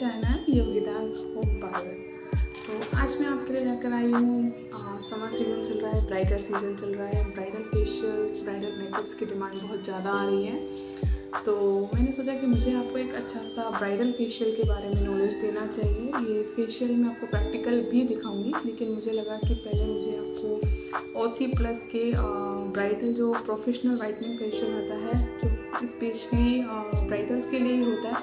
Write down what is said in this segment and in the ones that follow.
Channel Yogita's home power. तो आज मैं आपके लिए लेकर आई हूँ, समर सीज़न चल रहा है, ब्राइडल सीज़न चल रहा है। ब्राइडल फेशियल्स, ब्राइडल मेकअप्स की डिमांड बहुत ज़्यादा आ रही है। तो मैंने सोचा कि मुझे आपको एक अच्छा सा ब्राइडल फेशियल के बारे में नॉलेज देना चाहिए। ये फेशियल मैं आपको प्रैक्टिकल भी दिखाऊंगी, लेकिन मुझे लगा कि पहले मुझे आपको O3+ के ब्राइडल जो प्रोफेशनल वाइटनिंग फेशियल आता है, जो स्पेशली ब्राइडल्स के लिए ही होता है,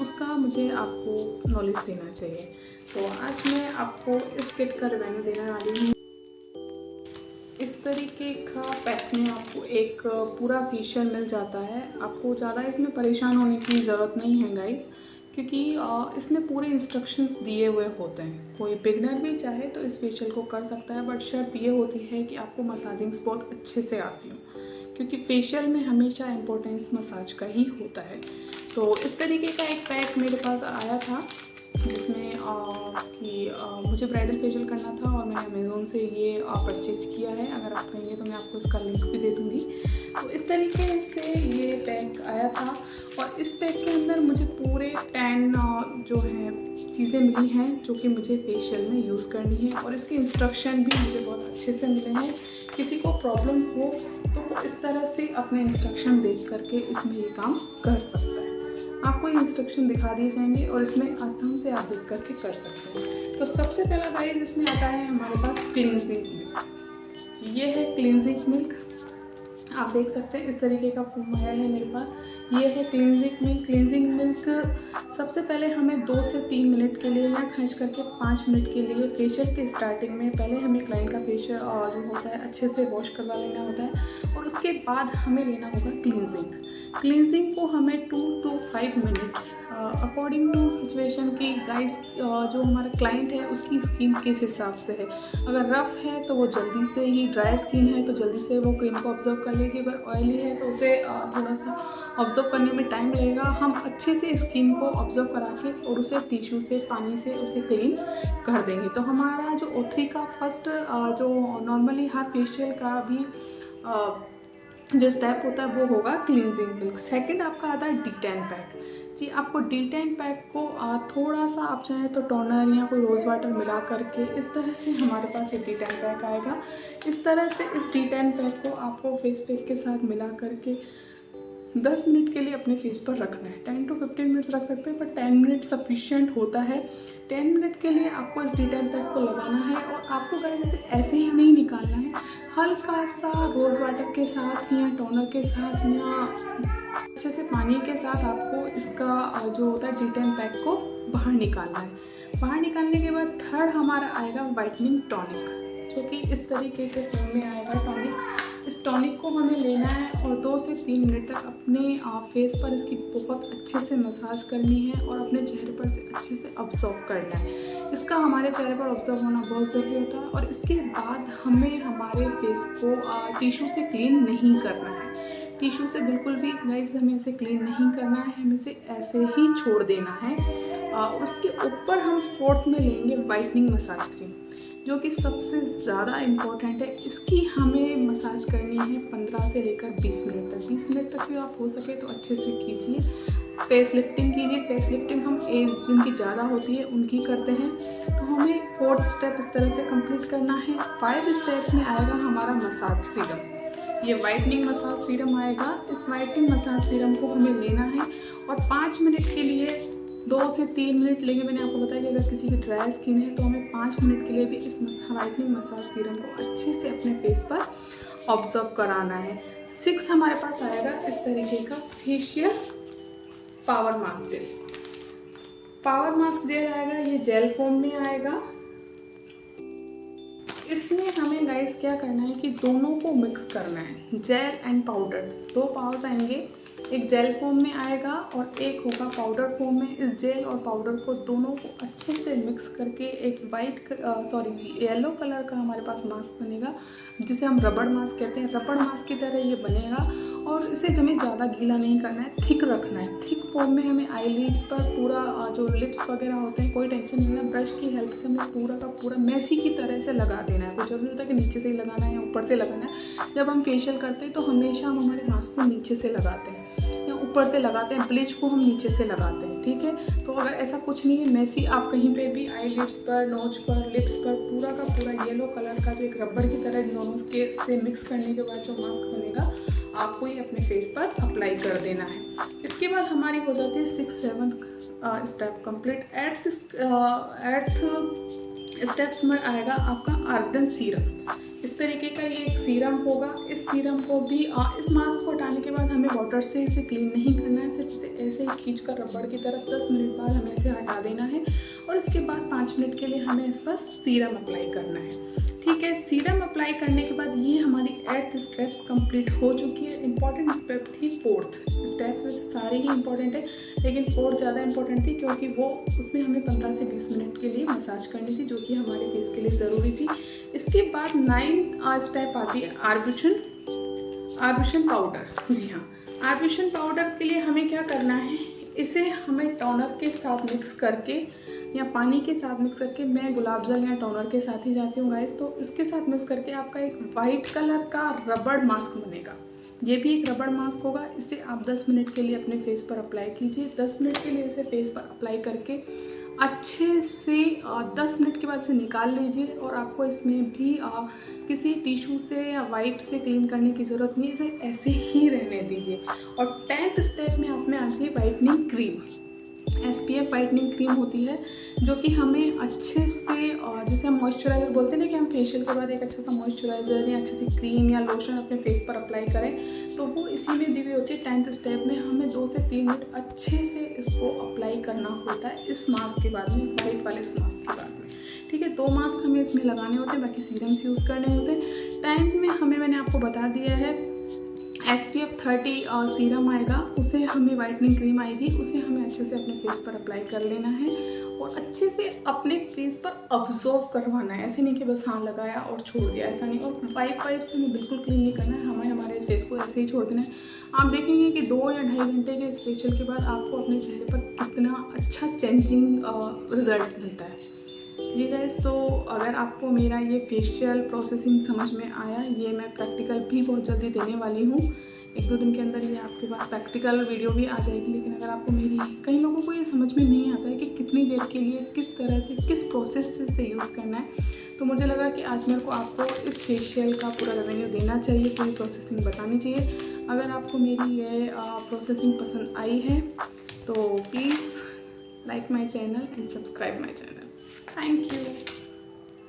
उसका मुझे आपको नॉलेज देना चाहिए। तो आज मैं आपको इस किट का रिव्यू देने वाली हूँ। इस तरीके का पैक में आपको एक पूरा फेशियल मिल जाता है। आपको ज़्यादा इसमें परेशान होने की ज़रूरत नहीं है गाइस, क्योंकि इसमें पूरे इंस्ट्रक्शंस दिए हुए होते हैं। कोई बिगनर भी चाहे तो इस फेशियल को कर सकता है, बट शर्त ये होती है कि आपको मसाजिंग्स बहुत अच्छे से आती हो, क्योंकि फेशियल में हमेशा इम्पोर्टेंस मसाज का ही होता है। तो इस तरीके का एक पैक मेरे पास आया था, जिसमें मुझे ब्राइडल फेशियल करना था और मैंने अमेज़ोन से ये परचेज किया है। अगर आप कहेंगे तो मैं आपको इसका लिंक भी दे दूँगी। तो इस तरीके से ये पैक आया था और इस पैक के अंदर मुझे पूरे 10 जो है चीज़ें मिली हैं जो कि मुझे फेशियल में यूज़ करनी है, और इसके इंस्ट्रक्शन भी मुझे बहुत अच्छे से मिले हैं। किसी को प्रॉब्लम हो तो वो इस तरह से अपने इंस्ट्रक्शन देख करके इसमें ये काम कर सकता है। आपको ये इंस्ट्रक्शन दिखा दिए जाएंगे और इसमें आराम से आप देख करके कर सकते हैं। तो सबसे पहला गाइस इसमें आता है हमारे पास क्लींजिंग मिल्क। ये है क्लींजिंग मिल्क, आप देख सकते हैं इस तरीके का फॉर्म आया है मेरे पास। ये है क्लींजिंग मिल्क। क्लींजिंग मिल्क सबसे पहले हमें 2 से 3 मिनट के लिए या खींच करके 5 मिनट के लिए फेशियल के स्टार्टिंग में पहले हमें क्लाइंट का फेशियल जो होता है अच्छे से वॉश करवा लेना होता है, और उसके बाद हमें लेना होगा क्लींजिंग। क्लींजिंग को हमें 2 to 5 minutes according to situation की गाइस, जो हमारा क्लाइंट है उसकी स्किन किस हिसाब से है। अगर रफ़ है तो वो जल्दी से ही, ड्राई स्किन है तो जल्दी से वो क्रीम को ऑब्जर्व कर लेगी। अगर ऑयली है तो उसे थोड़ा सा ऑब्जर्व करने में टाइम लगेगा। हम अच्छे से स्किन को ऑब्जर्व करा के और उसे टिश्यू से, पानी से उसे क्लीन कर देंगे। तो हमारा जो O3 का फर्स्ट जो नॉर्मली हर फेशियल का भी जो स्टेप होता है वो होगा क्लींजिंग मिल्क। सेकंड आपका आता है D10 पैक। जी, आपको D10 पैक को थोड़ा सा आप चाहें तो टोनर या कोई रोज़ वाटर मिला करके इस तरह से हमारे पास एक D10 पैक आएगा। इस तरह से इस D10 पैक को आपको फेस पैक के साथ मिला करके 10 मिनट के लिए अपने फेस पर रखना है। 10 to 15 मिनट्स रख सकते हैं, पर 10 मिनट सफिशिएंट होता है। 10 मिनट के लिए आपको इस D10 पैक को लगाना है, और आपको गाइस जैसे ऐसे ही नहीं निकालना है। हल्का सा रोज़ वाटर के साथ या टोनर के साथ या अच्छे से पानी के साथ आपको इसका जो होता है D10 पैक को बाहर निकालना है। बाहर निकालने के बाद थर्ड हमारा आएगा वाइटनिंग टॉनिक, जो कि इस तरीके के फॉर्म में आएगा टॉनिक। इस टॉनिक को हमें लेना है और 2 से 3 मिनट तक अपने फेस पर इसकी बहुत अच्छे से मसाज करनी है और अपने चेहरे पर से अच्छे से ऑब्जर्व करना है। इसका हमारे चेहरे पर ऑब्जर्व होना बहुत ज़रूरी होता है, और इसके बाद हमें हमारे फेस को टिश्यू से क्लीन नहीं करना है। टिश्यू से बिल्कुल भी गाइस हमें इसे क्लीन नहीं करना है, हमें इसे ऐसे ही छोड़ देना है। उसके ऊपर हम फोर्थ में लेंगे वाइटनिंग मसाज क्रीम, जो कि सबसे ज़्यादा इम्पॉर्टेंट है। इसकी हमें मसाज करनी है 15 से लेकर 20 मिनट तक। 20 मिनट तक भी आप हो सके तो अच्छे से कीजिए। फेस लिफ्टिंग कीजिए। फेस लिफ्टिंग हम एज जिनकी ज़्यादा होती है उनकी करते हैं। तो हमें 4th स्टेप इस तरह से कंप्लीट करना है। 5 स्टेप में आएगा हमारा मसाज सीरम। ये वाइटनिंग मसाज सीरम आएगा। इस वाइटनिंग मसाज सीरम को हमें लेना है और 5 मिनट के लिए 2 से 3 मिनट लेंगे। मैंने आपको बताया कि अगर किसी की ड्राई स्किन है तो हमें 5 मिनट के लिए भी इस वाइटनिंग मसाज सीरम को अच्छे से अपने फेस पर ऑब्जर्व कराना है। 6 हमारे पास आएगा इस तरीके का facial power mask gel. Power mask gel आएगा, ये जेल फॉर्म में आएगा। इसमें हमें गाइस क्या करना है कि दोनों को मिक्स करना है। जेल एंड पाउडर 2 पाउच आएंगे, एक जेल फॉर्म में आएगा और एक होगा पाउडर फॉर्म में। इस जेल और पाउडर को दोनों को अच्छे से मिक्स करके एक येलो कलर का हमारे पास मास्क बनेगा, जिसे हम रबड़ मास्क कहते हैं। रबड़ मास्क की तरह ये बनेगा, और इसे हमें ज़्यादा गीला नहीं करना है, थिक रखना है। थिक फॉर्म में हमें आईलिड्स पर पूरा जो लिप्स वगैरह होते हैं कोई टेंशन नहीं है, ब्रश की हेल्प से हमें पूरा का पूरा मैसी की तरह से लगा देना है। कोई जरूरी होता है कि नीचे से ही लगाना है या ऊपर से लगाना है। जब हम फेशियल करते हैं तो हमेशा हम हमारे मास्क को नीचे से लगाते हैं या ऊपर से लगाते हैं, ब्लीच को हम नीचे से लगाते हैं। ठीक है। तो अगर ऐसा कुछ नहीं है मेसी, आप कहीं पे भी आईलिड्स पर, नोज पर, लिप्स पर पूरा का पूरा येलो कलर का जो एक रबड़ की तरह इन दोनों के से मिक्स करने के बाद जो मास्क बनेगा आपको ये अपने फेस पर अप्लाई कर देना है। इसके बाद हमारी हो जाती है 6-7 स्टेप कंप्लीट। एट्थ स्टेप्स में आएगा आपका आर्गन सीरम। इस तरीके का ये एक सीरम होगा। इस सीरम को भी इस मास्क को हटाने के बाद हमें वाटर से इसे क्लीन नहीं करना है, सिर्फ इसे ऐसे ही खींचकर रबड़ की तरफ 10 मिनट बाद हमें इसे हटा देना है और इसके बाद 5 मिनट के लिए हमें इस पर सीरम अप्लाई करना है, ठीक है। सीरम अप्लाई करने के बाद ये हमारी 8th स्टेप कंप्लीट हो चुकी है। इंपॉर्टेंट स्टेप थी 4th स्टेप, वैसे सारे ही इंपॉर्टेंट है लेकिन 4th ज़्यादा इंपॉर्टेंट थी क्योंकि वो उसमें हमें 15 से 20 मिनट के लिए मसाज करनी थी जो कि हमारे फेस के लिए ज़रूरी थी। इसके बाद 9th स्टेप आती है आर्बुशन पाउडर। जी हाँ, आर्बुशन पाउडर के लिए हमें क्या करना है, इसे हमें टोनर के साथ मिक्स करके या पानी के साथ मिक्स करके, मैं गुलाब जल या टोनर के साथ ही जाती हूँ गाइस, तो इसके साथ मिक्स करके आपका एक वाइट कलर का रबड़ मास्क बनेगा। ये भी एक रबड़ मास्क होगा। इसे आप 10 मिनट के लिए अपने फेस पर अप्लाई कीजिए। 10 मिनट के लिए इसे फेस पर अप्लाई करके अच्छे से 10 मिनट के बाद इसे निकाल लीजिए और आपको इसमें भी किसी टिश्यू से या वाइप से क्लीन करने की ज़रूरत नहीं, इसे ऐसे ही रहने दीजिए। और 10th स्टेप में आप में आती है whitening cream. SPF whitening cream होती है जो कि हमें अच्छे से जैसे हम मॉइस्चराइज़र बोलते हैं ना कि हम फेशियल के बाद एक अच्छा सा मॉइस्चराइज़र या अच्छी सी क्रीम या लोशन अपने फेस पर अप्लाई करें, तो वो इसी में दी हुई होती है। 10th स्टेप में हमें 2 से 3 मिनट अच्छे से इसको अप्लाई करना होता है इस मास्क के बाद में, वाइट वाले इस मास्क के बाद में, ठीक है। 2 मास्क हमें इसमें लगाने होते हैं, बाकी सीरम्स यूज़ करने होते हैं। टाइम में हमें मैंने आपको बता दिया है SPF 30 सीरम आएगा, उसे हमें वाइटनिंग क्रीम आएगी, उसे हमें अच्छे से अपने फेस पर अप्लाई कर लेना है और अच्छे से अपने फेस पर अब्जॉर्व करवाना है। ऐसे नहीं कि बस हाँ लगाया और छोड़ दिया, ऐसा नहीं। और वाइप से हमें बिल्कुल क्लीन नहीं करना है, हमें हमारे इस फेस को ऐसे ही छोड़ देना है। आप देखेंगे कि 2 या 2.5 घंटे के इस फेशियल के बाद आपको अपने चेहरे पर कितना अच्छा चेंजिंग रिजल्ट मिलता है। जी गाइस, तो अगर आपको मेरा ये फेशियल प्रोसेसिंग समझ में आया, ये मैं प्रैक्टिकल भी बहुत जल्दी देने वाली हूँ। 1-2 दिन के अंदर ये आपके पास प्रैक्टिकल वीडियो भी आ जाएगी। लेकिन अगर आपको मेरी, कई लोगों को ये समझ में नहीं आता है कि कितनी देर के लिए किस तरह से किस प्रोसेस से यूज़ करना है, तो मुझे लगा कि आज मेरे को आपको इस फेशियल का पूरा रिव्यू देना चाहिए, पूरी प्रोसेसिंग बतानी चाहिए। अगर आपको मेरी ये प्रोसेसिंग पसंद आई है तो please like my channel and subscribe my channel. Thank you.